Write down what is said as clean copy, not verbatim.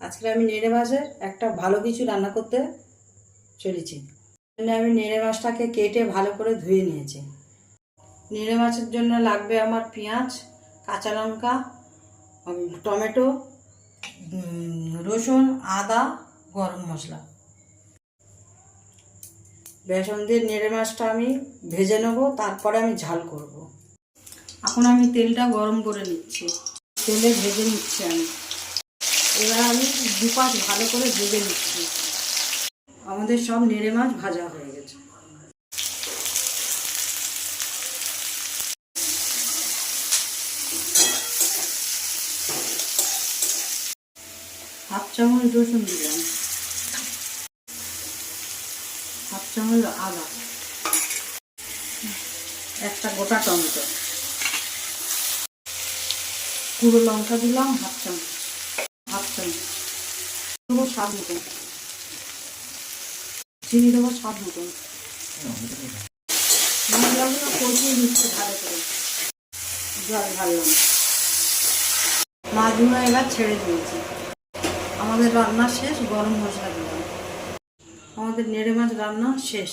আজকে আমি নেড়ে মাছের একটা ভালো কিছু রান্না করতে চলেছি। আমি নেড়ে মাছটাকে কেটে ভালো করে ধুয়ে নিয়েছি। নেড়ে মাছের জন্য লাগবে আমার পেঁয়াজ, কাঁচা লঙ্কা, টমেটো, রসুন, আদা, গরম মশলা। বেসন দিয়ে নেড়ে মাছটা আমি ভেজে নেবো, তারপরে আমি ঝাল করব। এখন আমি তেলটা গরম করে নিচ্ছি, তেলে ভেজে নিচ্ছি আমি। এবার আমি দুপাশ ভালো করে ভেজে নিচ্ছি। আমাদের সব নেড়ে মাছ ভাজা হয়ে গেছে। হাফ চামচ রসুন দিলাম, হাফ চামচ আদা, একটা গোটা টমেটো, গুঁড়ো লঙ্কা দিলাম হাফ চামচ, দেবো স্বাদ মতন, চিনি দেবো স্বাদ মতন। মশলাগুলো কষিয়ে নিচ্ছে ভালো করে, জল ঢাললাম, মাছগুলো এবার ছেড়ে দিয়েছি। আমাদের রান্না শেষ, গরম মশলা দিলাম। আমাদের নেড়ে মাছ রান্না শেষ।